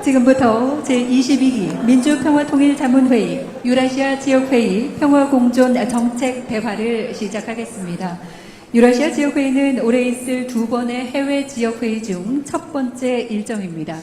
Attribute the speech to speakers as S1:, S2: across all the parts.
S1: 지금부터 제22기 민주평화통일자문회의 유라시아 지역회의 평화공존 정책 대화를 시작하겠습니다. 유라시아 지역회의는 올해 있을 두 번의 해외 지역회의 중 첫 번째 일정입니다.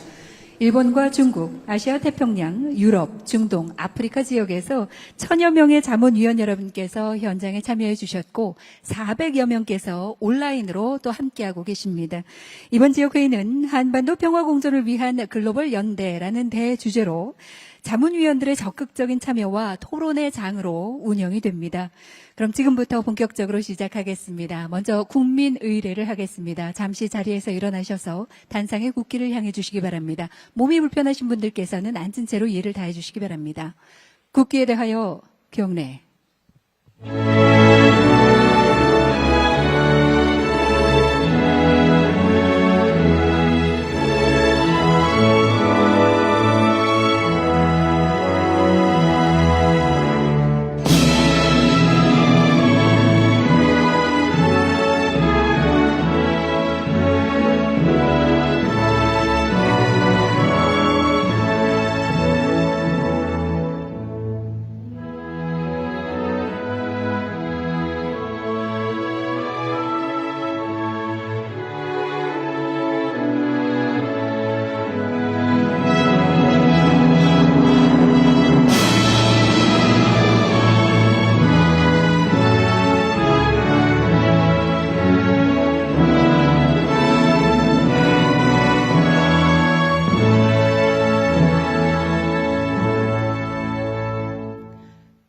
S1: 일본과 중국, 아시아 태평양, 유럽, 중동, 아프리카 지역에서 1000여 명의 자문위원 여러분께서 현장에 참여해 주셨고 400여 명께서 온라인으로 또 함께하고 계십니다. 이번 지역회의는 한반도 평화공존을 위한 글로벌 연대라는 대주제로 자문위원들의 적극적인 참여와 토론의 장으로 운영이 됩니다. 그럼 지금부터 본격적으로 시작하겠습니다. 먼저 국민의례를 하겠습니다. 잠시 자리에서 일어나셔서 단상의 국기를 향해 주시기 바랍니다. 몸이 불편하신 분들께서는 앉은 채로 예를 다해 주시기 바랍니다. 국기에 대하여 경례.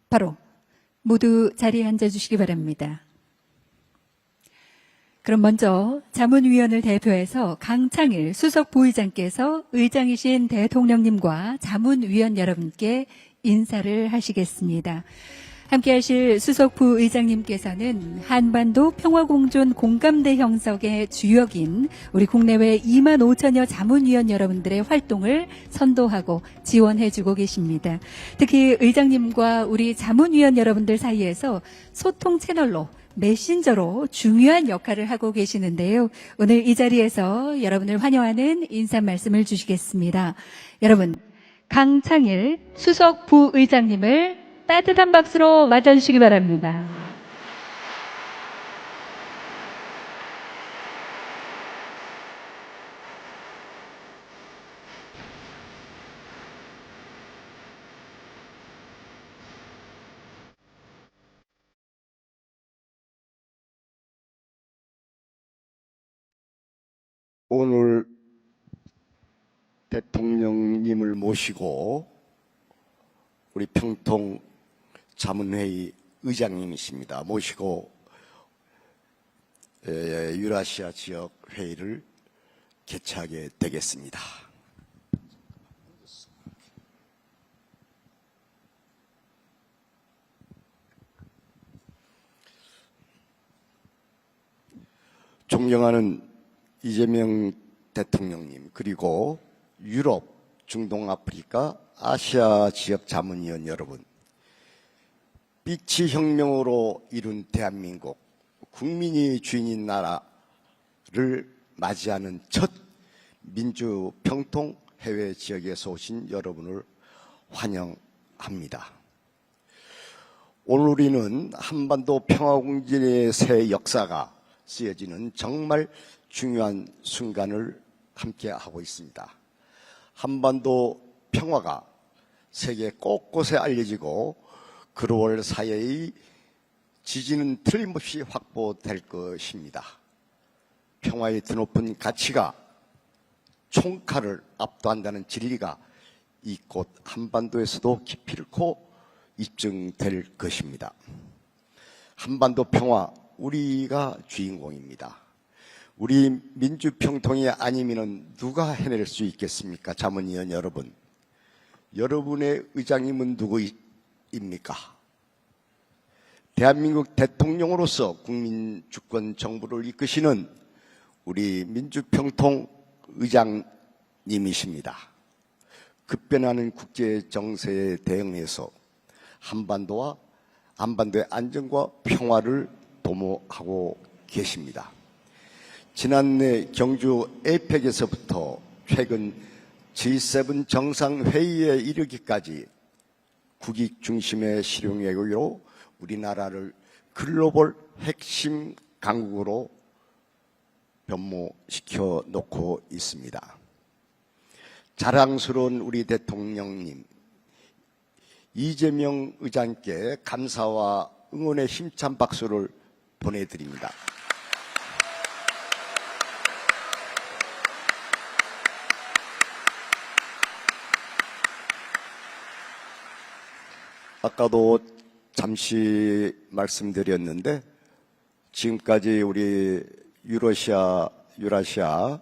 S1: 바로 모두 자리에 앉아주시기 바랍니다. 그럼 먼저 자문위원을 대표해서 강창일 수석 부의장께서 의장이신 대통령님과 자문위원 여러분께 인사를 하시겠습니다. 함께하실 수석 부의장님께서는 한반도 평화공존 공감대 형성의 주역인 우리 국내외 25,000여 자문위원 여러분들의 활동을 선도하고 지원해주고 계십니다. 특히 의장님과 우리 자문위원 여러분들 사이에서 소통 채널로 메신저로 중요한 역할을 하고 계시는데요. 오늘 이 자리에서 여러분을 환영하는 인사 말씀을 주시겠습니다. 여러분, 강창일 수석 부의장님을 따뜻한 박수로 맞아주시기 바랍니다.
S2: 오늘 대통령님을 모시고 우리 평통 자문회의 의장님이십니다. 모시고 유라시아 지역 회의를 개최하게 되겠습니다. 존경하는 이재명 대통령님, 그리고 유럽, 중동, 아프리카, 아시아 지역 자문위원 여러분, 빛의 혁명으로 이룬 대한민국, 국민이 주인인 나라를 맞이하는 첫 민주평통 해외 지역에서 오신 여러분을 환영합니다. 오늘 우리는 한반도 평화공존의 새 역사가 쓰여지는 정말 중요한 순간을 함께하고 있습니다. 한반도 평화가 세계 곳곳에 알려지고 글로벌 사회의 지지는 틀림없이 확보될 것입니다. 평화의 드높은 가치가 총칼을 압도한다는 진리가 이곳 한반도에서도 기필코 입증될 것입니다. 한반도 평화, 우리가 주인공입니다. 우리 민주평통이 아니면 누가 해낼 수 있겠습니까? 자문위원 여러분, 여러분의 의장님은 누구입니까? 대한민국 대통령으로서 국민주권 정부를 이끄시는 우리 민주평통 의장님이십니다. 급변하는 국제 정세에 대응해서 한반도와 한반도의 안정과 평화를 도모하고 계십니다. 지난해 경주 에이펙에서부터 최근 G7 정상회의에 이르기까지 국익 중심의 실용외교로 우리나라를 글로벌 핵심 강국으로 변모시켜 놓고 있습니다. 자랑스러운 우리 대통령님, 이재명 의장께 감사와 응원의 힘찬 박수를 보내드립니다. 아까도 잠시 말씀드렸는데 지금까지 우리 유라시아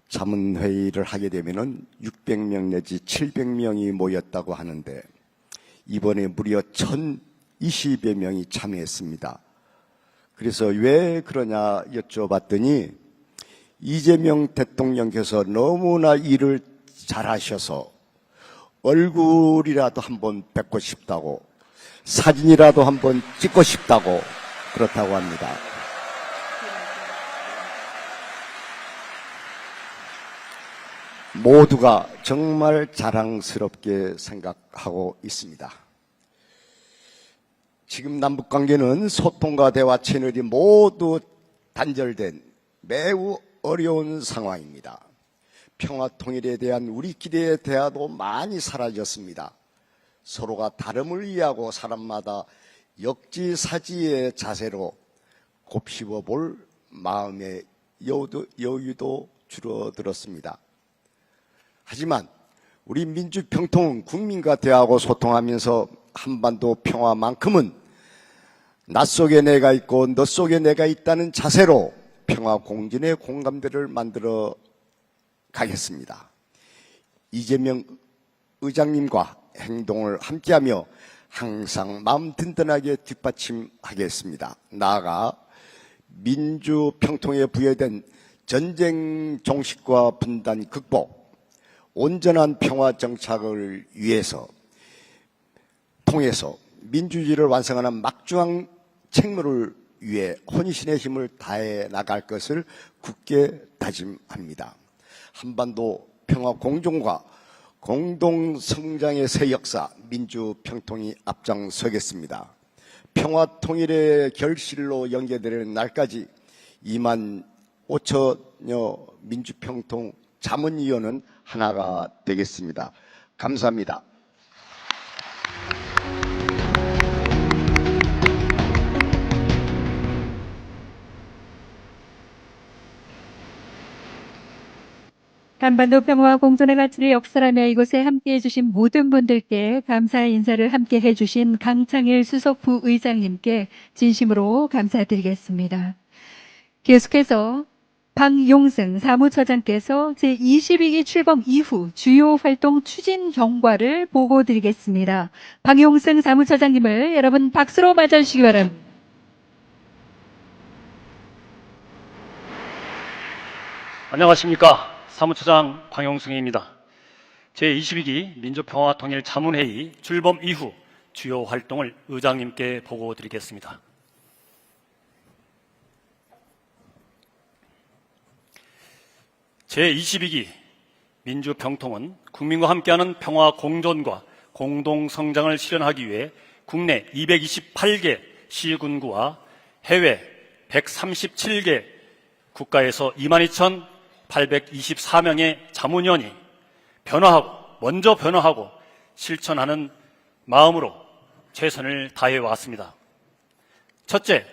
S2: 자문회의를 하게 되면은 600명 내지 700명이 모였다고 하는데 이번에 무려 1020여 명이 참여했습니다. 그래서 왜 그러냐 여쭤봤더니 이재명 대통령께서 너무나 일을 잘하셔서 얼굴이라도 한번 뵙고 싶다고, 사진이라도 한번 찍고 싶다고 그렇다고 합니다. 모두가 정말 자랑스럽게 생각하고 있습니다. 지금 남북관계는 소통과 대화 채널이 모두 단절된 매우 어려운 상황입니다. 평화 통일에 대한 우리 기대의 대화도 많이 사라졌습니다. 서로가 다름을 이해하고 사람마다 역지사지의 자세로 곱씹어 볼 마음의 여유도 줄어들었습니다. 하지만 우리 민주평통은 국민과 대화하고 소통하면서 한반도 평화만큼은 나 속에 내가 있고 너 속에 내가 있다는 자세로 평화 공존의 공감대를 만들어 가겠습니다. 이재명 의장님과 행동을 함께하며 항상 마음 든든하게 뒷받침하겠습니다. 나아가 민주평통에 부여된 전쟁 종식과 분단 극복, 온전한 평화 정착을 통해서 민주주의를 완성하는 막중한 책무를 위해 혼신의 힘을 다해 나갈 것을 굳게 다짐합니다. 한반도 평화 공존과 공동 성장의 새 역사 민주평통이 앞장서겠습니다. 평화 통일의 결실로 연계되는 날까지 2만 5천여 민주평통 자문위원은 하나가 되겠습니다. 감사합니다.
S1: 한반도 평화와 공존의 가치를 역설하며 이곳에 함께해 주신 모든 분들께 감사의 인사를 함께해 주신 강창일 수석 부의장님께 진심으로 감사드리겠습니다. 계속해서 박용승 사무처장께서 제22기 출범 이후 주요 활동 추진 경과를 보고드리겠습니다. 박용승 사무처장님을 여러분 박수로 맞아주시기 바랍니다.
S3: 안녕하십니까. 사무처장 광용승입니다. 제22기 민주평화통일 자문회의 출범 이후 주요 활동을 의장님께 보고드리겠습니다. 제22기 민주평통은 국민과 함께하는 평화 공존과 공동성장을 실현하기 위해 국내 228개 시군구와 해외 137개 국가에서 22,824명의 자문위원이 먼저 변화하고 실천하는 마음으로 최선을 다해 왔습니다. 첫째,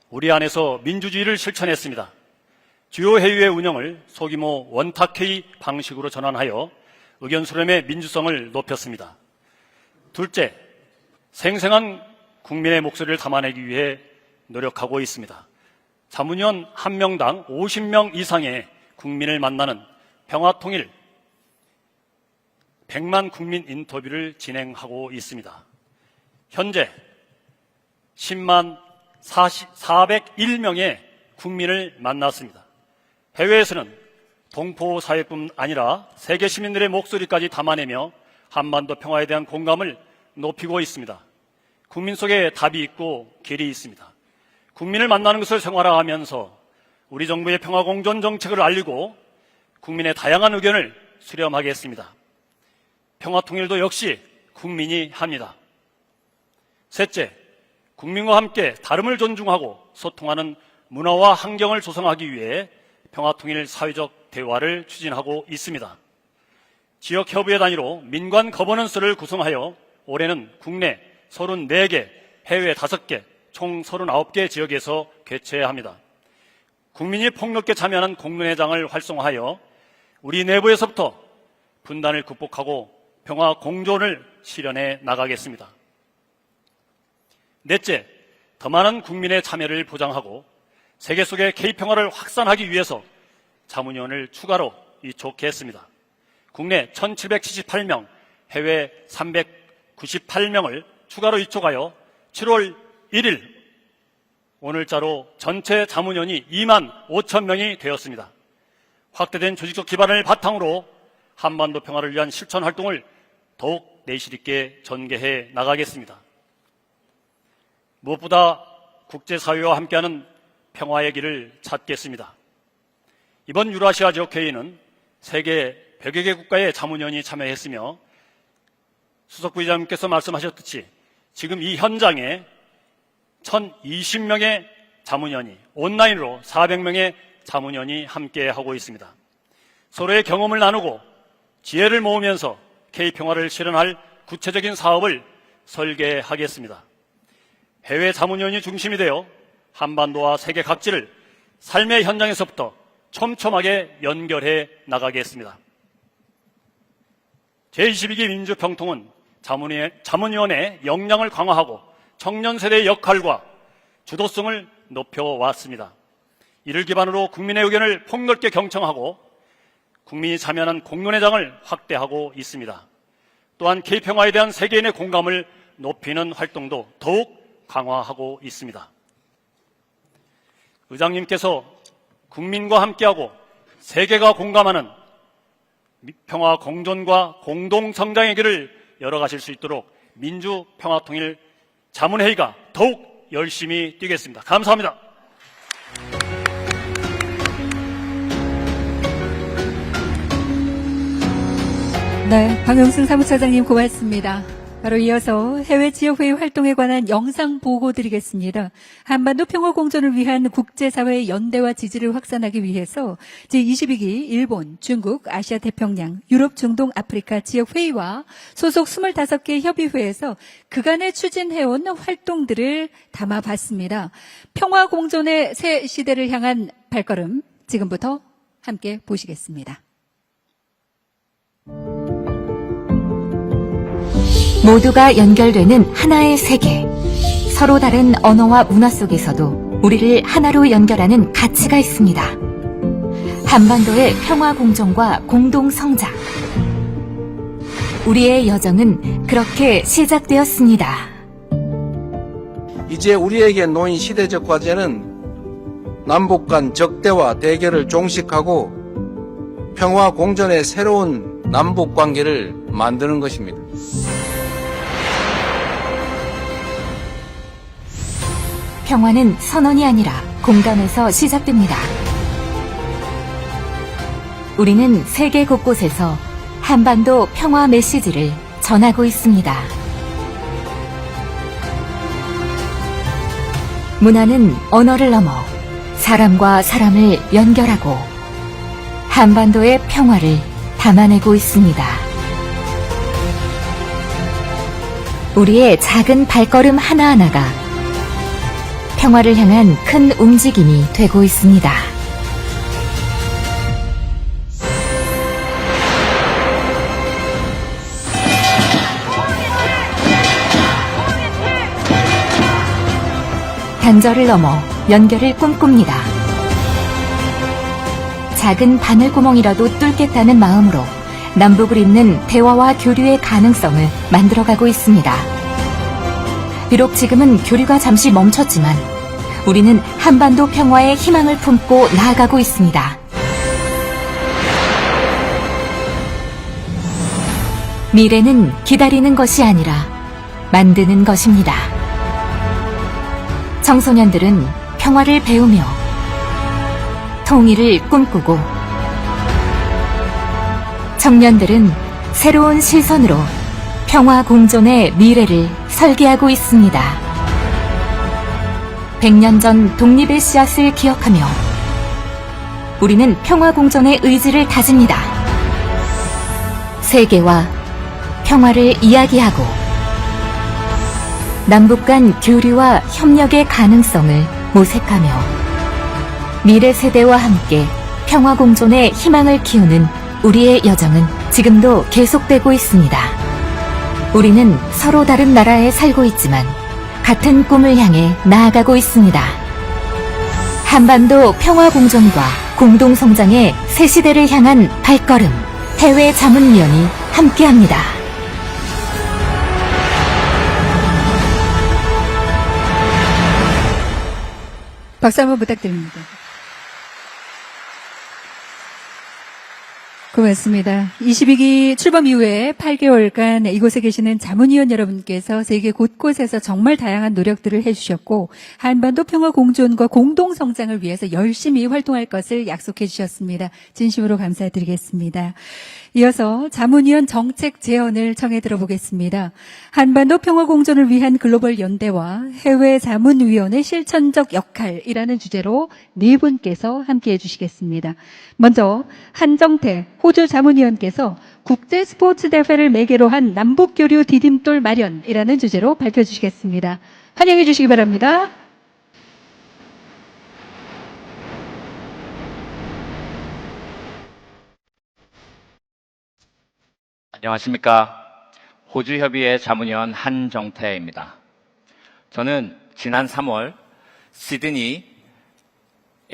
S3: 우리 안에서 민주주의를 실천했습니다. 주요 회의의 운영을 소규모 원탁회의 방식으로 전환하여 의견 수렴의 민주성을 높였습니다. 둘째, 생생한 국민의 목소리를 담아내기 위해 노력하고 있습니다. 자문위원 1명당 50명 이상의 국민을 만나는 평화통일 100만 국민 인터뷰를 진행하고 있습니다. 현재 10만 401명의 국민을 만났습니다. 해외에서는 동포사회뿐 아니라 세계 시민들의 목소리까지 담아내며 한반도 평화에 대한 공감을 높이고 있습니다. 국민 속에 답이 있고 길이 있습니다. 국민을 만나는 것을 생활화하면서 우리 정부의 평화공존 정책을 알리고 국민의 다양한 의견을 수렴하겠습니다. 평화통일도 역시 국민이 합니다. 셋째, 국민과 함께 다름을 존중하고 소통하는 문화와 환경을 조성하기 위해 평화통일 사회적 대화를 추진하고 있습니다. 지역협의회 단위로 민관 거버넌스를 구성하여 올해는 국내 34개, 해외 5개, 총 39개 지역에서 개최합니다. 국민이 폭넓게 참여하는 공론회장을 활성화하여 우리 내부에서부터 분단을 극복하고 평화 공존을 실현해 나가겠습니다. 넷째, 더 많은 국민의 참여를 보장하고 세계 속의 K평화를 확산하기 위해서 자문위원을 추가로 위촉했습니다. 국내 1778명, 해외 398명을 추가로 위촉하여 7월 1일 오늘자로 전체 자문위원이 2만 5천 명이 되었습니다. 확대된 조직적 기반을 바탕으로 한반도 평화를 위한 실천 활동을 더욱 내실 있게 전개해 나가겠습니다. 무엇보다 국제사회와 함께하는 평화의 길을 찾겠습니다. 이번 유라시아 지역회의는 세계 100여 개 국가의 자문위원이 참여했으며 수석부의장님께서 말씀하셨듯이 지금 이 현장에 1020명의 자문위원이 온라인으로 400명의 자문위원이 함께하고 있습니다. 서로의 경험을 나누고 지혜를 모으면서 K평화를 실현할 구체적인 사업을 설계하겠습니다. 해외 자문위원이 중심이 되어 한반도와 세계 각지를 삶의 현장에서부터 촘촘하게 연결해 나가겠습니다. 제22기 민주평통은 자문위원의 역량을 강화하고 청년 세대의 역할과 주도성을 높여왔습니다. 이를 기반으로 국민의 의견을 폭넓게 경청하고 국민이 참여하는 공론회장을 확대하고 있습니다. 또한 K평화에 대한 세계인의 공감을 높이는 활동도 더욱 강화하고 있습니다. 의장님께서 국민과 함께하고 세계가 공감하는 평화 공존과 공동성장의 길을 열어가실 수 있도록 민주평화통일 자문회의가 더욱 열심히 뛰겠습니다. 감사합니다.
S1: 네, 박영승 사무처장님 고맙습니다. 바로 이어서 해외 지역회의 활동에 관한 영상 보고 드리겠습니다. 한반도 평화 공존을 위한 국제사회의 연대와 지지를 확산하기 위해서 제22기 일본, 중국, 아시아 태평양, 유럽, 중동, 아프리카 지역회의와 소속 25개 협의회에서 그간에 추진해온 활동들을 담아봤습니다. 평화 공존의 새 시대를 향한 발걸음, 지금부터 함께 보시겠습니다.
S4: 모두가 연결되는 하나의 세계. 서로 다른 언어와 문화 속에서도 우리를 하나로 연결하는 가치가 있습니다. 한반도의 평화 공존과 공동 성장. 우리의 여정은 그렇게 시작되었습니다.
S5: 이제 우리에게 놓인 시대적 과제는 남북 간 적대와 대결을 종식하고 평화 공존의 새로운 남북 관계를 만드는 것입니다.
S4: 평화는 선언이 아니라 공감에서 시작됩니다. 우리는 세계 곳곳에서 한반도 평화 메시지를 전하고 있습니다. 문화는 언어를 넘어 사람과 사람을 연결하고 한반도의 평화를 담아내고 있습니다. 우리의 작은 발걸음 하나하나가 평화를 향한 큰 움직임이 되고 있습니다. 단절을 넘어 연결을 꿈꿉니다. 작은 바늘구멍이라도 뚫겠다는 마음으로 남북을 잇는 대화와 교류의 가능성을 만들어가고 있습니다. 비록 지금은 교류가 잠시 멈췄지만 우리는 한반도 평화의 희망을 품고 나아가고 있습니다. 미래는 기다리는 것이 아니라 만드는 것입니다. 청소년들은 평화를 배우며 통일을 꿈꾸고 청년들은 새로운 시선으로 평화 공존의 미래를 설계하고 있습니다. 100년 전 독립의 씨앗을 기억하며 우리는 평화 공존의 의지를 다집니다. 세계와 평화를 이야기하고 남북 간 교류와 협력의 가능성을 모색하며 미래 세대와 함께 평화 공존의 희망을 키우는 우리의 여정은 지금도 계속되고 있습니다. 우리는 서로 다른 나라에 살고 있지만 같은 꿈을 향해 나아가고 있습니다. 한반도 평화 공존과 공동 성장의 새 시대를 향한 발걸음, 해외 자문위원이 함께합니다.
S1: 박수 한번 부탁드립니다. 고맙습니다. 22기 출범 이후에 8개월간 이곳에 계시는 자문위원 여러분께서 세계 곳곳에서 정말 다양한 노력들을 해주셨고 한반도 평화 공존과 공동 성장을 위해서 열심히 활동할 것을 약속해 주셨습니다. 진심으로 감사드리겠습니다. 이어서 자문위원 정책 제언을 청해 들어보겠습니다. 한반도 평화 공존을 위한 글로벌 연대와 해외 자문위원의 실천적 역할이라는 주제로 네 분께서 함께해 주시겠습니다. 먼저 한정태 호주 자문위원께서 국제 스포츠 대회를 매개로 한 남북교류 디딤돌 마련이라는 주제로 발표해 주시겠습니다. 환영해 주시기 바랍니다.
S6: 안녕하십니까. 호주협의회 자문위원 한정태입니다. 저는 지난 3월 시드니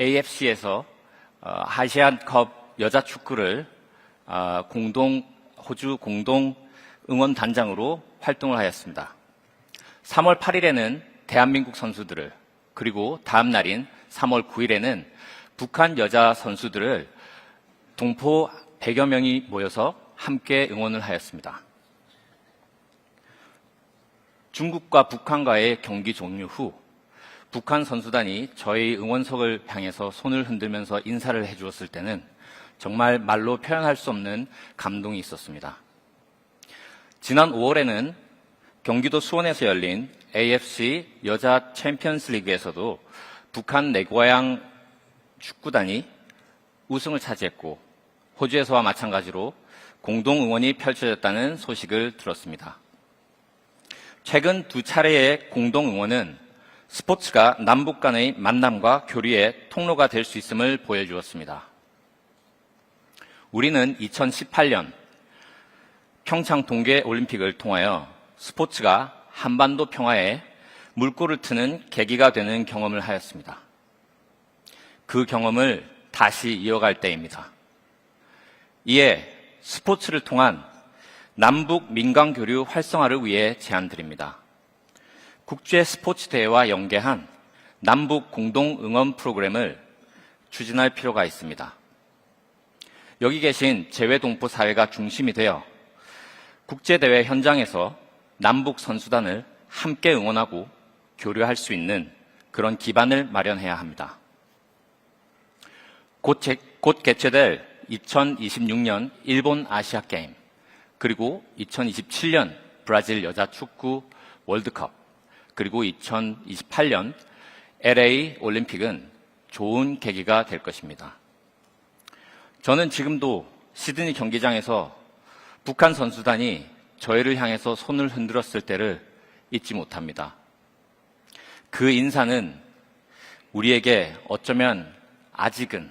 S6: AFC에서 아시안컵 여자 축구를 호주 공동 응원단장으로 활동을 하였습니다. 3월 8일에는 대한민국 선수들을, 그리고 다음 날인 3월 9일에는 북한 여자 선수들을 동포 100여 명이 모여서 함께 응원을 하였습니다. 중국과 북한과의 경기 종료 후 북한 선수단이 저희 응원석을 향해서 손을 흔들면서 인사를 해주었을 때는 정말 말로 표현할 수 없는 감동이 있었습니다. 지난 5월에는 경기도 수원에서 열린 AFC 여자 챔피언스 리그에서도 북한 내고향 축구단이 우승을 차지했고 호주에서와 마찬가지로 공동 응원이 펼쳐졌다는 소식을 들었습니다. 최근 두 차례의 공동 응원은 스포츠가 남북 간의 만남과 교류의 통로가 될 수 있음을 보여주었습니다. 우리는 2018년 평창 동계올림픽을 통하여 스포츠가 한반도 평화에 물꼬를 트는 계기가 되는 경험을 하였습니다. 그 경험을 다시 이어갈 때입니다. 이에 스포츠를 통한 남북 민간교류 활성화를 위해 제안드립니다. 국제 스포츠 대회와 연계한 남북 공동 응원 프로그램을 추진할 필요가 있습니다. 여기 계신 재외동포 사회가 중심이 되어 국제대회 현장에서 남북 선수단을 함께 응원하고 교류할 수 있는 그런 기반을 마련해야 합니다. 곧 개최될 2026년 일본 아시아게임, 그리고 2027년 브라질 여자 축구 월드컵, 그리고 2028년 LA 올림픽은 좋은 계기가 될 것입니다. 저는 지금도 시드니 경기장에서 북한 선수단이 저희를 향해서 손을 흔들었을 때를 잊지 못합니다. 그 인사는 우리에게 어쩌면 아직은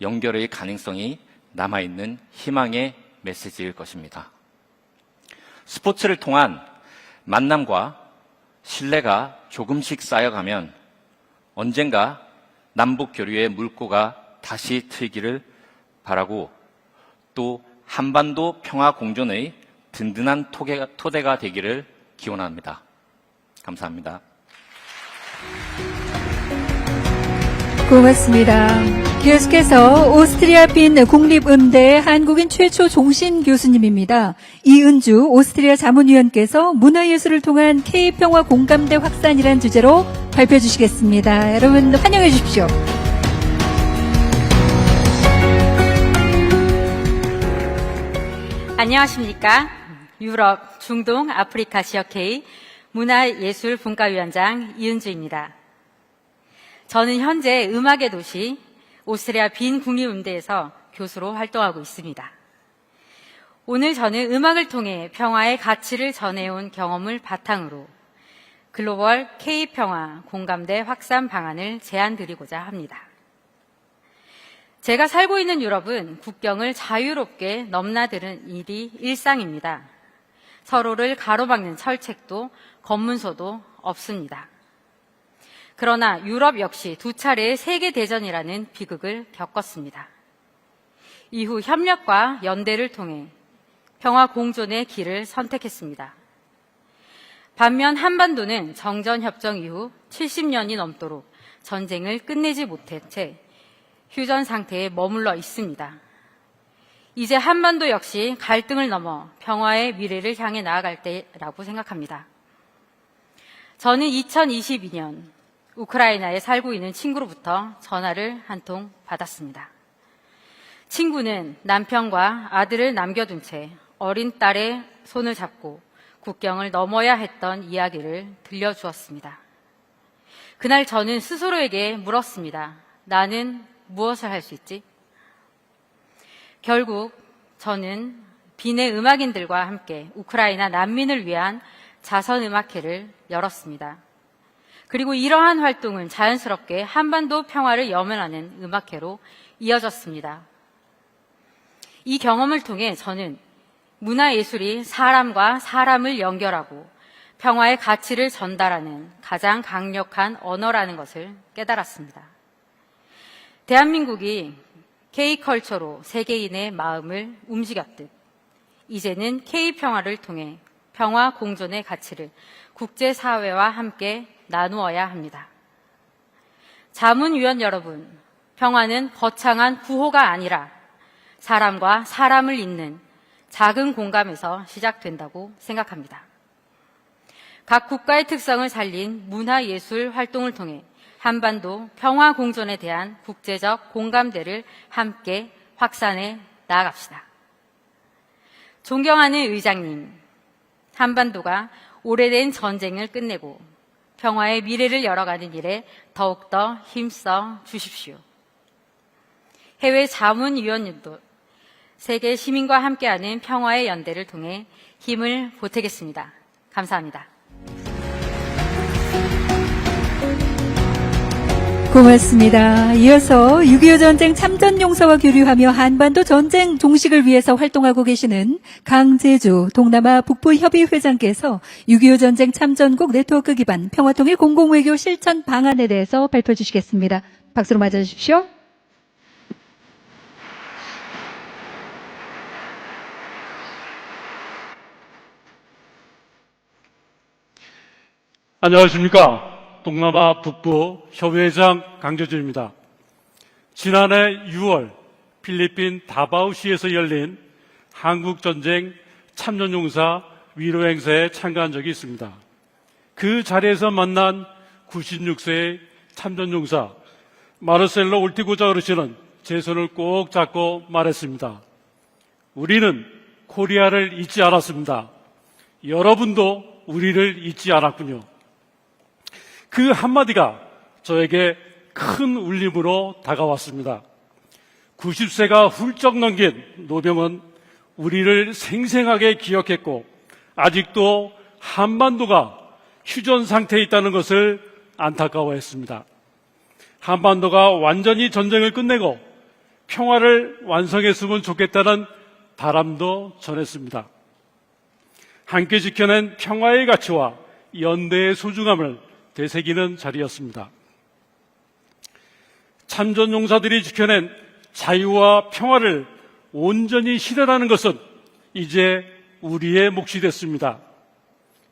S6: 연결의 가능성이 남아있는 희망의 메시지일 것입니다. 스포츠를 통한 만남과 신뢰가 조금씩 쌓여가면 언젠가 남북 교류의 물꼬가 다시 트이기를 바라고, 또 한반도 평화 공존의 든든한 토대가 되기를 기원합니다. 감사합니다.
S1: 고맙습니다. 계속해서 오스트리아 빈 국립음대 한국인 최초 종신 교수님입니다. 이은주 오스트리아 자문위원께서 문화예술을 통한 K평화 공감대 확산이란 주제로 발표해 주시겠습니다. 여러분 환영해 주십시오.
S7: 안녕하십니까. 유럽, 중동, 아프리카 지역회의 문화예술분과위원장 이은주입니다. 저는 현재 음악의 도시 오스트리아 빈 국립음대에서 교수로 활동하고 있습니다. 오늘 저는 음악을 통해 평화의 가치를 전해온 경험을 바탕으로 글로벌 K평화 공감대 확산 방안을 제안드리고자 합니다. 제가 살고 있는 유럽은 국경을 자유롭게 넘나드는 일이 일상입니다. 서로를 가로막는 철책도 검문소도 없습니다. 그러나 유럽 역시 2차례의 세계대전이라는 비극을 겪었습니다. 이후 협력과 연대를 통해 평화 공존의 길을 선택했습니다. 반면 한반도는 정전협정 이후 70년이 넘도록 전쟁을 끝내지 못한 채 휴전 상태에 머물러 있습니다. 이제 한반도 역시 갈등을 넘어 평화의 미래를 향해 나아갈 때라고 생각합니다. 저는 2022년 우크라이나에 살고 있는 친구로부터 전화를 한 통 받았습니다. 친구는 남편과 아들을 남겨둔 채 어린 딸의 손을 잡고 국경을 넘어야 했던 이야기를 들려주었습니다. 그날 저는 스스로에게 물었습니다. 나는 무엇을 할 수 있지? 결국 저는 빈의 음악인들과 함께 우크라이나 난민을 위한 자선음악회를 열었습니다. 그리고 이러한 활동은 자연스럽게 한반도 평화를 염원하는 음악회로 이어졌습니다. 이 경험을 통해 저는 문화예술이 사람과 사람을 연결하고 평화의 가치를 전달하는 가장 강력한 언어라는 것을 깨달았습니다. 대한민국이 K컬처로 세계인의 마음을 움직였듯 이제는 K평화를 통해 평화 공존의 가치를 국제사회와 함께 나누어야 합니다. 자문위원 여러분, 평화는 거창한 구호가 아니라 사람과 사람을 잇는 작은 공감에서 시작된다고 생각합니다. 각 국가의 특성을 살린 문화예술 활동을 통해 한반도 평화 공존에 대한 국제적 공감대를 함께 확산해 나아갑시다. 존경하는 의장님, 한반도가 오래된 전쟁을 끝내고 평화의 미래를 열어가는 일에 더욱더 힘써 주십시오. 해외 자문위원님도 세계 시민과 함께하는 평화의 연대를 통해 힘을 보태겠습니다. 감사합니다.
S1: 고맙습니다. 이어서 6.25 전쟁 참전용사와 교류하며 한반도 전쟁 종식을 위해서 활동하고 계시는 강재주 동남아 북부협의회장께서 6.25 전쟁 참전국 네트워크 기반 평화통일 공공외교 실천 방안에 대해서 발표해 주시겠습니다. 박수로 맞아주십시오.
S8: 안녕하십니까. 동남아 북부 협의회장 강재준입니다. 지난해 6월 필리핀 다바오시에서 열린 한국전쟁 참전용사 위로행사에 참가한 적이 있습니다. 그 자리에서 만난 96세의 참전용사 마르셀로 올티고자 어르신은 제 손을 꼭 잡고 말했습니다. 우리는 코리아를 잊지 않았습니다. 여러분도 우리를 잊지 않았군요. 그 한마디가 저에게 큰 울림으로 다가왔습니다. 90세가 훌쩍 넘긴 노병은 우리를 생생하게 기억했고 아직도 한반도가 휴전 상태에 있다는 것을 안타까워했습니다. 한반도가 완전히 전쟁을 끝내고 평화를 완성했으면 좋겠다는 바람도 전했습니다. 함께 지켜낸 평화의 가치와 연대의 소중함을 되새기는 자리였습니다. 참전용사들이 지켜낸 자유와 평화를 온전히 실현하는 것은 이제 우리의 몫이 됐습니다.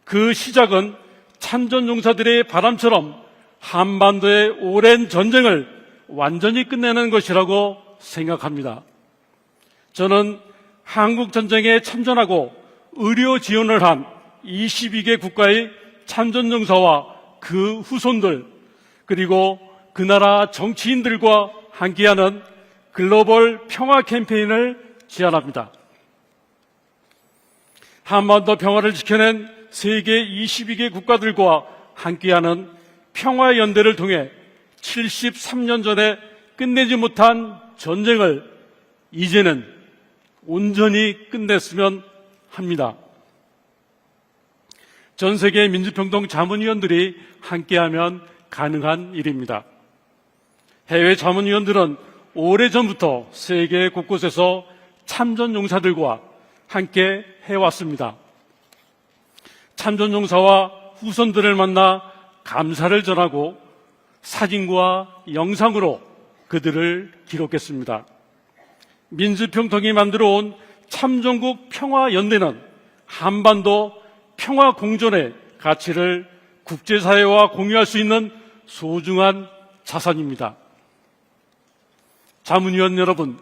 S8: 그 시작은 참전용사들의 바람처럼 한반도의 오랜 전쟁을 완전히 끝내는 것이라고 생각합니다. 저는 한국전쟁에 참전하고 의료 지원을 한 22개 국가의 참전용사와 그 후손들 그리고 그 나라 정치인들과 함께하는 글로벌 평화 캠페인을 제안합니다. 한반도 평화를 지켜낸 세계 22개 국가들과 함께하는 평화연대를 통해 73년 전에 끝내지 못한 전쟁을 이제는 온전히 끝냈으면 합니다. 전 세계 민주평등 자문위원들이 함께하면 가능한 일입니다. 해외 자문위원들은 오래전부터 세계 곳곳에서 참전용사들과 함께 해왔습니다. 참전용사와 후손들을 만나 감사를 전하고 사진과 영상으로 그들을 기록했습니다. 민주평통이 만들어온 참전국 평화연대는 한반도 평화공존의 가치를 국제사회와 공유할 수 있는 소중한 자산입니다. 자문위원 여러분,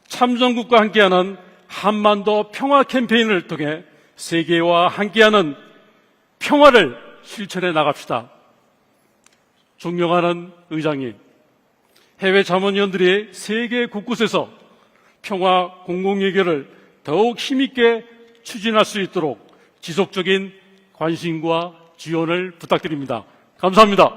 S8: 참전국과 함께하는 한반도 평화 캠페인을 통해 세계와 함께하는 평화를 실천해 나갑시다. 존경하는 의장님, 해외 자문위원들이 세계 곳곳에서 평화 공공의결을 더욱 힘있게 추진할 수 있도록 지속적인 관심과 지원을 부탁드립니다. 감사합니다.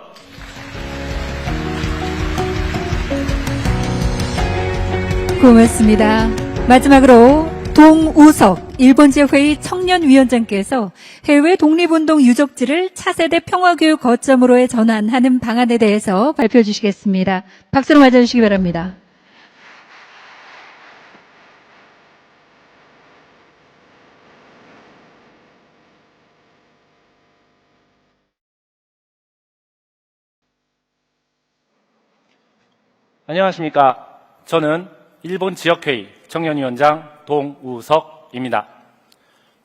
S1: 고맙습니다. 마지막으로 동우석 일본지역회의 청년위원장께서 해외 독립운동 유적지를 차세대 평화교육 거점으로의 전환하는 방안에 대해서 발표해 주시겠습니다. 박수로 맞아주시기 바랍니다.
S9: 안녕하십니까. 저는 일본 지역회의 청년위원장 동우석입니다.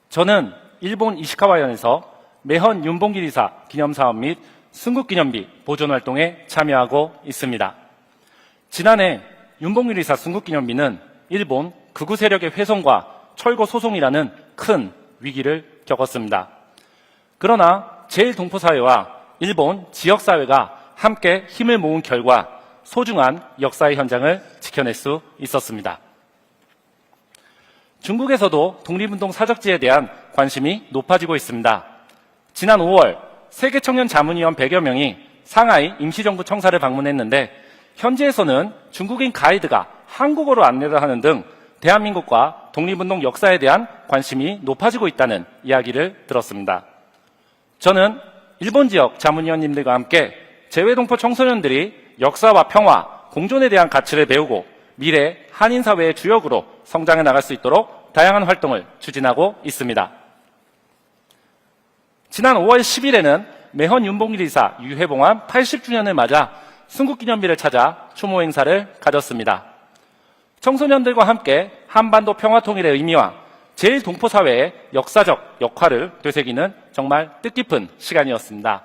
S9: 저는 일본 이시카와현에서 매헌 윤봉길 이사 기념사업 및 순국기념비 보존활동에 참여하고 있습니다. 지난해 윤봉길 이사 순국기념비는 일본 극우 세력의 훼손과 철거 소송이라는 큰 위기를 겪었습니다. 그러나 제1동포사회와 일본 지역사회가 함께 힘을 모은 결과 소중한 역사의 현장을 지켜낼 수 있었습니다. 중국에서도 독립운동 사적지에 대한 관심이 높아지고 있습니다. 지난 5월 세계청년자문위원 100여 명이 상하이 임시정부 청사를 방문했는데 현지에서는 중국인 가이드가 한국어로 안내를 하는 등 대한민국과 독립운동 역사에 대한 관심이 높아지고 있다는 이야기를 들었습니다. 저는 일본 지역 자문위원님들과 함께 재외동포 청소년들이 역사와 평화, 공존에 대한 가치를 배우고 미래 한인사회의 주역으로 성장해 나갈 수 있도록 다양한 활동을 추진하고 있습니다. 지난 5월 10일에는 매헌 윤봉길 이사 유해봉암 80주년을 맞아 순국기념비를 찾아 추모 행사를 가졌습니다. 청소년들과 함께 한반도 평화통일의 의미와 제1동포사회의 역사적 역할을 되새기는 정말 뜻깊은 시간이었습니다.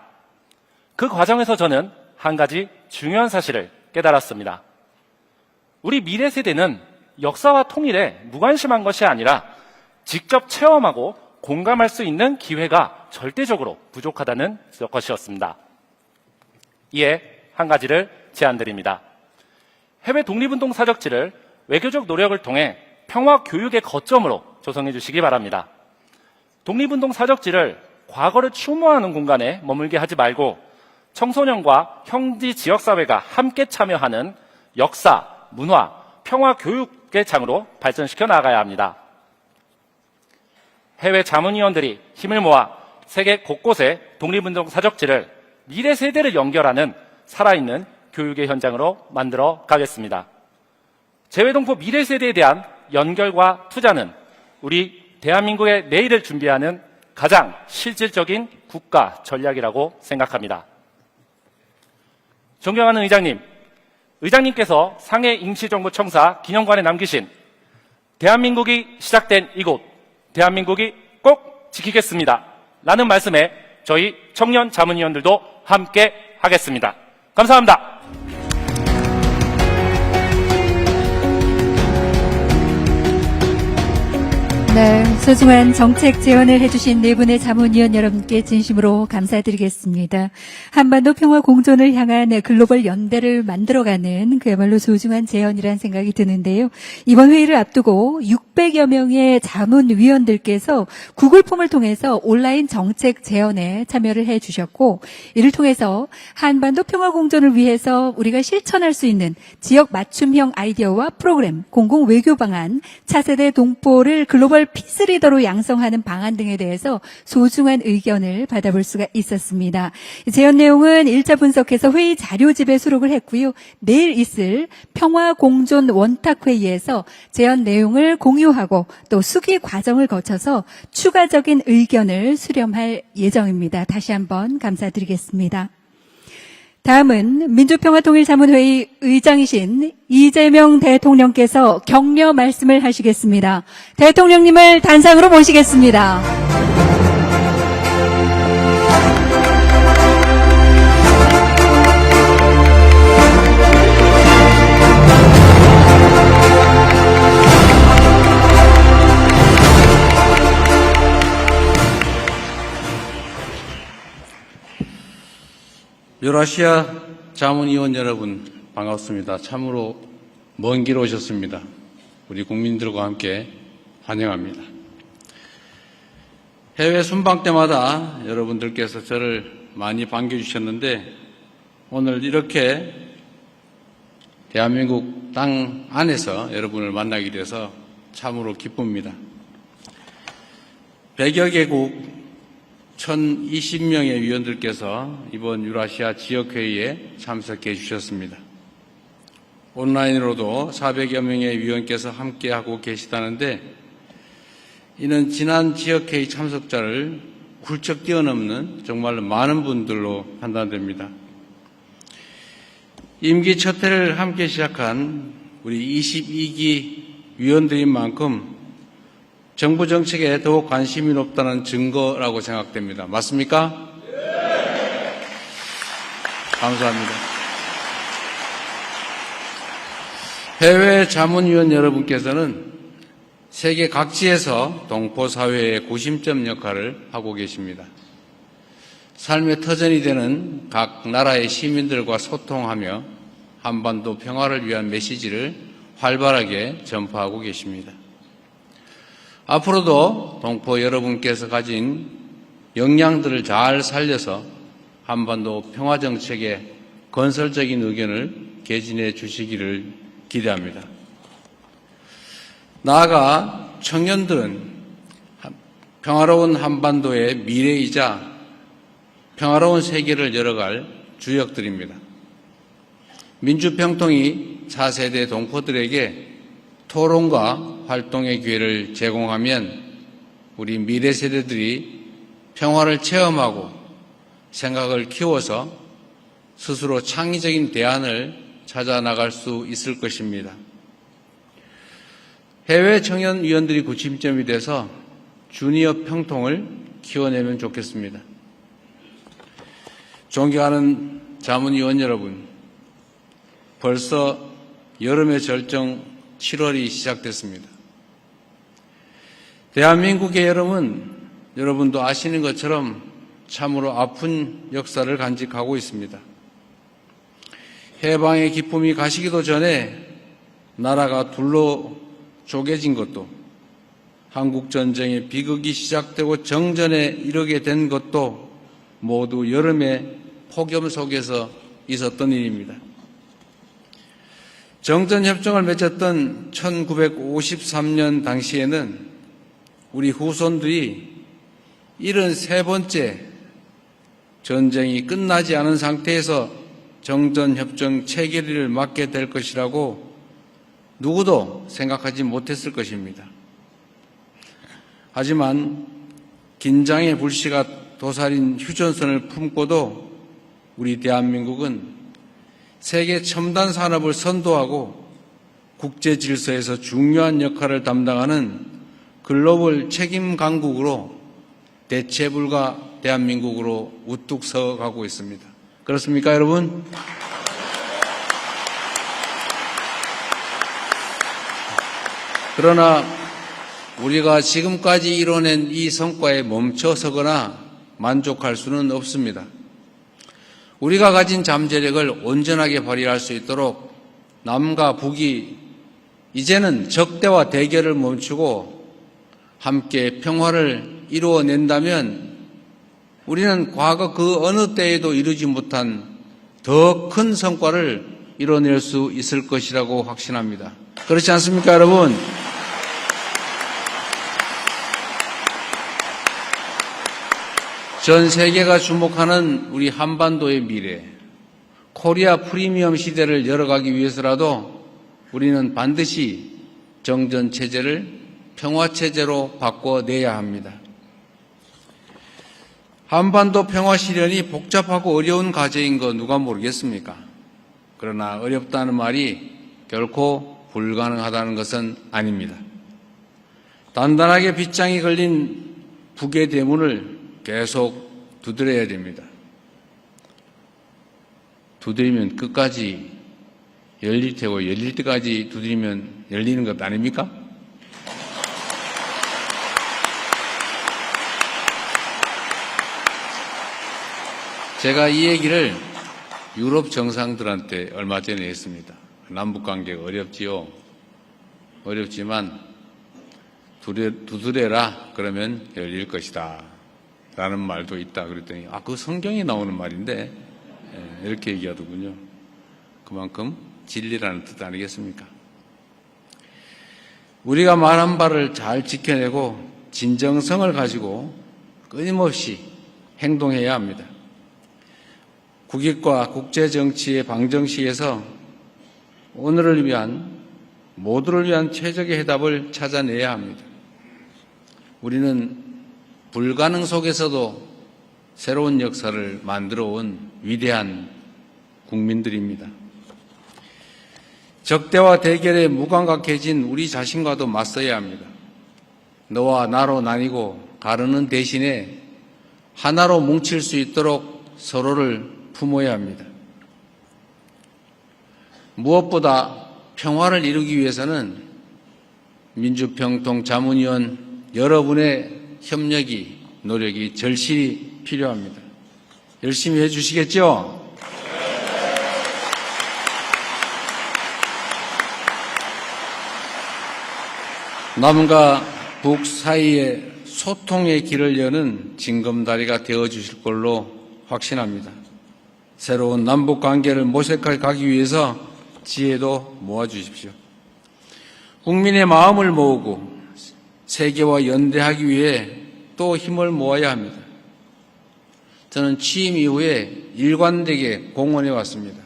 S9: 그 과정에서 저는 한 가지 중요한 사실을 깨달았습니다. 우리 미래 세대는 역사와 통일에 무관심한 것이 아니라 직접 체험하고 공감할 수 있는 기회가 절대적으로 부족하다는 것이었습니다. 이에 한 가지를 제안드립니다. 해외 독립운동 사적지를 외교적 노력을 통해 평화 교육의 거점으로 조성해 주시기 바랍니다. 독립운동 사적지를 과거를 추모하는 공간에 머물게 하지 말고 청소년과 현지 지역사회가 함께 참여하는 역사, 문화, 평화 교육의 장으로 발전시켜 나가야 합니다. 해외 자문위원들이 힘을 모아 세계 곳곳의 독립운동 사적지를 미래 세대를 연결하는 살아있는 교육의 현장으로 만들어 가겠습니다. 재외동포 미래 세대에 대한 연결과 투자는 우리 대한민국의 내일을 준비하는 가장 실질적인 국가 전략이라고 생각합니다. 존경하는 의장님, 의장님께서 상해 임시정부 청사 기념관에 남기신 대한민국이 시작된 이곳, 대한민국이 꼭 지키겠습니다 라는 말씀에 저희 청년 자문위원들도 함께 하겠습니다. 감사합니다.
S1: 네, 소중한 정책 제언을 해주신 네 분의 자문위원 여러분께 진심으로 감사드리겠습니다. 한반도 평화 공존을 향한 글로벌 연대를 만들어가는 그야말로 소중한 제언이라는 생각이 드는데요. 이번 회의를 앞두고 600여 명의 자문위원들께서 구글 폼을 통해서 온라인 정책 제언에 참여를 해주셨고, 이를 통해서 한반도 평화 공존을 위해서 우리가 실천할 수 있는 지역 맞춤형 아이디어와 프로그램, 공공 외교 방안, 차세대 동포를 글로벌 피스리더로 양성하는 방안 등에 대해서 소중한 의견을 받아볼 수가 있었습니다. 제언 내용은 1차 분석해서 회의 자료집에 수록을 했고요. 내일 있을 평화공존 원탁회의에서 제언 내용을 공유하고 또 수기 과정을 거쳐서 추가적인 의견을 수렴할 예정입니다. 다시 한번 감사드리겠습니다. 다음은 민주평화통일자문회의 의장이신 이재명 대통령께서 격려 말씀을 하시겠습니다. 대통령님을 단상으로 모시겠습니다.
S5: 유라시아 자문위원 여러분 반갑습니다. 참으로 먼 길 오셨습니다. 우리 국민들과 함께 환영합니다. 해외 순방 때마다 여러분들께서 저를 많이 반겨주셨는데 오늘 이렇게 대한민국 땅 안에서 여러분을 만나게 돼서 참으로 기쁩니다. 100여 개국 1020명의 위원들께서 이번 유라시아 지역회의에 참석해 주셨습니다. 온라인으로도 400여 명의 위원께서 함께하고 계시다는데 이는 지난 지역회의 참석자를 훌쩍 뛰어넘는 정말로 많은 분들로 판단됩니다. 임기 첫 해를 함께 시작한 우리 22기 위원들인 만큼 정부 정책에 더욱 관심이 높다는 증거라고 생각됩니다. 맞습니까? 네. 감사합니다. 해외 자문위원 여러분께서는 세계 각지에서 동포사회의 구심점 역할을 하고 계십니다. 삶의 터전이 되는 각 나라의 시민들과 소통하며 한반도 평화를 위한 메시지를 활발하게 전파하고 계십니다. 앞으로도 동포 여러분께서 가진 역량들을 잘 살려서 한반도 평화정책에 건설적인 의견을 개진해 주시기를 기대합니다. 나아가 청년들은 평화로운 한반도의 미래이자 평화로운 세계를 열어갈 주역들입니다. 민주평통이 차세대 동포들에게 토론과 활동의 기회를 제공하면 우리 미래 세대들이 평화를 체험하고 생각을 키워서 스스로 창의적인 대안을 찾아 나갈 수 있을 것입니다. 해외 청년 위원들이 구심점이 돼서 주니어 평통을 키워내면 좋겠습니다. 존경하는 자문위원 여러분, 벌써 여름의 절정 7월이 시작됐습니다. 대한민국의 여러분도 아시는 것처럼 참으로 아픈 역사를 간직하고 있습니다. 해방의 기쁨이 가시기도 전에 나라가 둘로 쪼개진 것도, 한국전쟁의 비극이 시작되고 정전에 이르게 된 것도 모두 여름의 폭염 속에서 있었던 일입니다. 정전협정을 맺었던 1953년 당시에는 우리 후손들이 73번째 전쟁이 끝나지 않은 상태에서 정전협정 체결을 맞게 될 것이라고 누구도 생각하지 못했을 것입니다. 하지만 긴장의 불씨가 도사린 휴전선을 품고도 우리 대한민국은 세계 첨단 산업을 선도하고 국제 질서에서 중요한 역할을 담당하는 글로벌 책임 강국으로 대체 불가 대한민국으로 우뚝 서가고 있습니다. 그렇습니까, 여러분? 그러나 우리가 지금까지 이뤄낸 이 성과에 멈춰서거나 만족할 수는 없습니다. 우리가 가진 잠재력을 온전하게 발휘할 수 있도록 남과 북이 이제는 적대와 대결을 멈추고 함께 평화를 이루어낸다면 우리는 과거 그 어느 때에도 이루지 못한 더 큰 성과를 이뤄낼 수 있을 것이라고 확신합니다. 그렇지 않습니까, 여러분? 전 세계가 주목하는 우리 한반도의 미래, 코리아 프리미엄 시대를 열어가기 위해서라도 우리는 반드시 정전 체제를 평화 체제로 바꿔내야 합니다. 한반도 평화 실현이 복잡하고 어려운 과제인 거 누가 모르겠습니까? 그러나 어렵다는 말이 결코 불가능하다는 것은 아닙니다. 단단하게 빗장이 걸린 북의 대문을 계속 두드려야 됩니다. 두드리면 끝까지 열릴 테고 열릴 때까지 두드리면 열리는 것 아닙니까? 제가 이 얘기를 유럽 정상들한테 얼마 전에 했습니다. 남북관계가 어렵지요. 어렵지만 두드려라 그러면 열릴 것이다 라는 말도 있다 그랬더니 그 성경에 나오는 말인데 이렇게 얘기하더군요. 그만큼 진리라는 뜻 아니겠습니까? 우리가 말한 바를 잘 지켜내고 진정성을 가지고 끊임없이 행동해야 합니다. 국익과 국제정치의 방정식에서 오늘을 위한, 모두를 위한 최적의 해답을 찾아내야 합니다. 우리는 불가능 속에서도 새로운 역사를 만들어 온 위대한 국민들입니다. 적대와 대결에 무감각해진 우리 자신과도 맞서야 합니다. 너와 나로 나뉘고 가르는 대신에 하나로 뭉칠 수 있도록 서로를 품어야 합니다. 무엇보다 평화를 이루기 위해서는 민주평통자문위원 여러분의 협력이, 노력이 절실히 필요합니다. 열심히 해주시겠죠? 남과 북 사이의 소통의 길을 여는 징검다리가 되어주실 걸로 확신합니다. 새로운 남북관계를 모색해 가기 위해서 지혜도 모아주십시오. 국민의 마음을 모으고 세계와 연대하기 위해 또 힘을 모아야 합니다. 저는 취임 이후에 일관되게 공언해 왔습니다.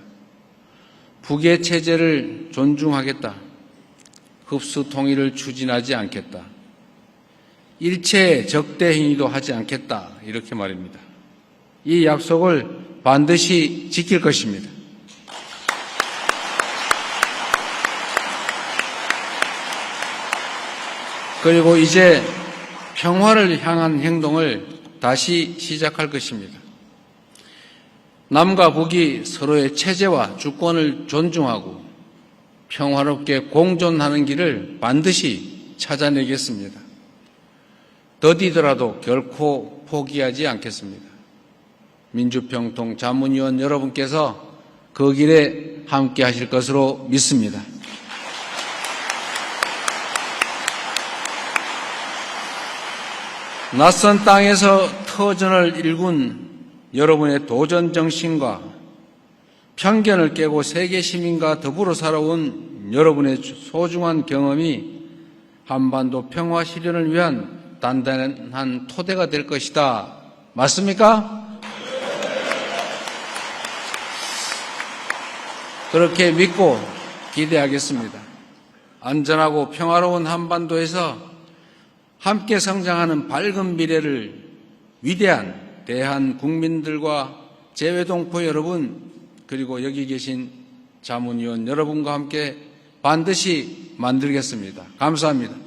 S5: 북의 체제를 존중하겠다. 흡수 통일을 추진하지 않겠다. 일체 적대 행위도 하지 않겠다. 이렇게 말입니다. 이 약속을 반드시 지킬 것입니다. 그리고 이제 평화를 향한 행동을 다시 시작할 것입니다. 남과 북이 서로의 체제와 주권을 존중하고 평화롭게 공존하는 길을 반드시 찾아내겠습니다. 더디더라도 결코 포기하지 않겠습니다. 민주평통자문위원 여러분께서 그 길에 함께 하실 것으로 믿습니다. 낯선 땅에서 터전을 일군 여러분의 도전 정신과 편견을 깨고 세계 시민과 더불어 살아온 여러분의 소중한 경험이 한반도 평화 실현을 위한 단단한 토대가 될 것이다. 맞습니까? 그렇게 믿고 기대하겠습니다. 안전하고 평화로운 한반도에서 함께 성장하는 밝은 미래를 위대한 대한 국민들과 재외동포 여러분 그리고 여기 계신 자문위원 여러분과 함께 반드시 만들겠습니다. 감사합니다.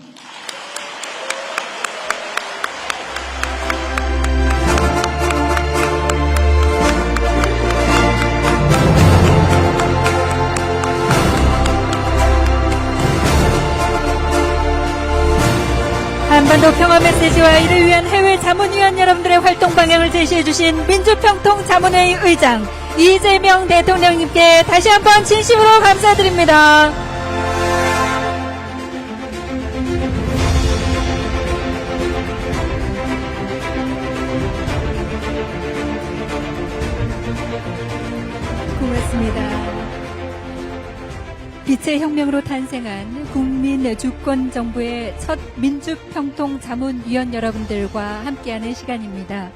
S1: 한반도 평화 메시지와 이를 위한 해외 자문위원 여러분들의 활동 방향을 제시해 주신 민주평통자문회의 의장 이재명 대통령님께 다시 한번 진심으로 감사드립니다. 고맙습니다. 빛의 혁명으로 탄생한 국민 주권 정부의 첫 민주평통자문위원 여러분들과 함께하는 시간입니다.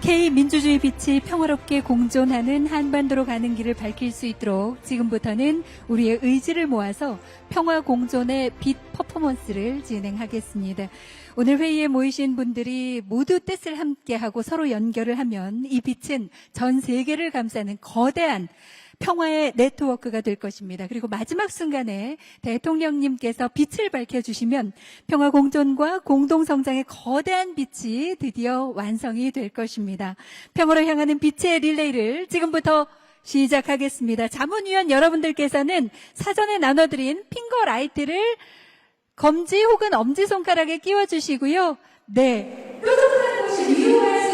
S1: K민주주의 빛이 평화롭게 공존하는 한반도로 가는 길을 밝힐 수 있도록 지금부터는 우리의 의지를 모아서 평화 공존의 빛 퍼포먼스를 진행하겠습니다. 오늘 회의에 모이신 분들이 모두 뜻을 함께하고 서로 연결을 하면 이 빛은 전 세계를 감싸는 거대한 평화의 네트워크가 될 것입니다. 그리고 마지막 순간에 대통령님께서 빛을 밝혀주시면 평화 공존과 공동성장의 거대한 빛이 드디어 완성이 될 것입니다. 평화로 향하는 빛의 릴레이를 지금부터 시작하겠습니다. 자문위원 여러분들께서는 사전에 나눠드린 핑거 라이트를 검지 혹은 엄지손가락에 끼워주시고요. 네. 뾰족한 것이 위로할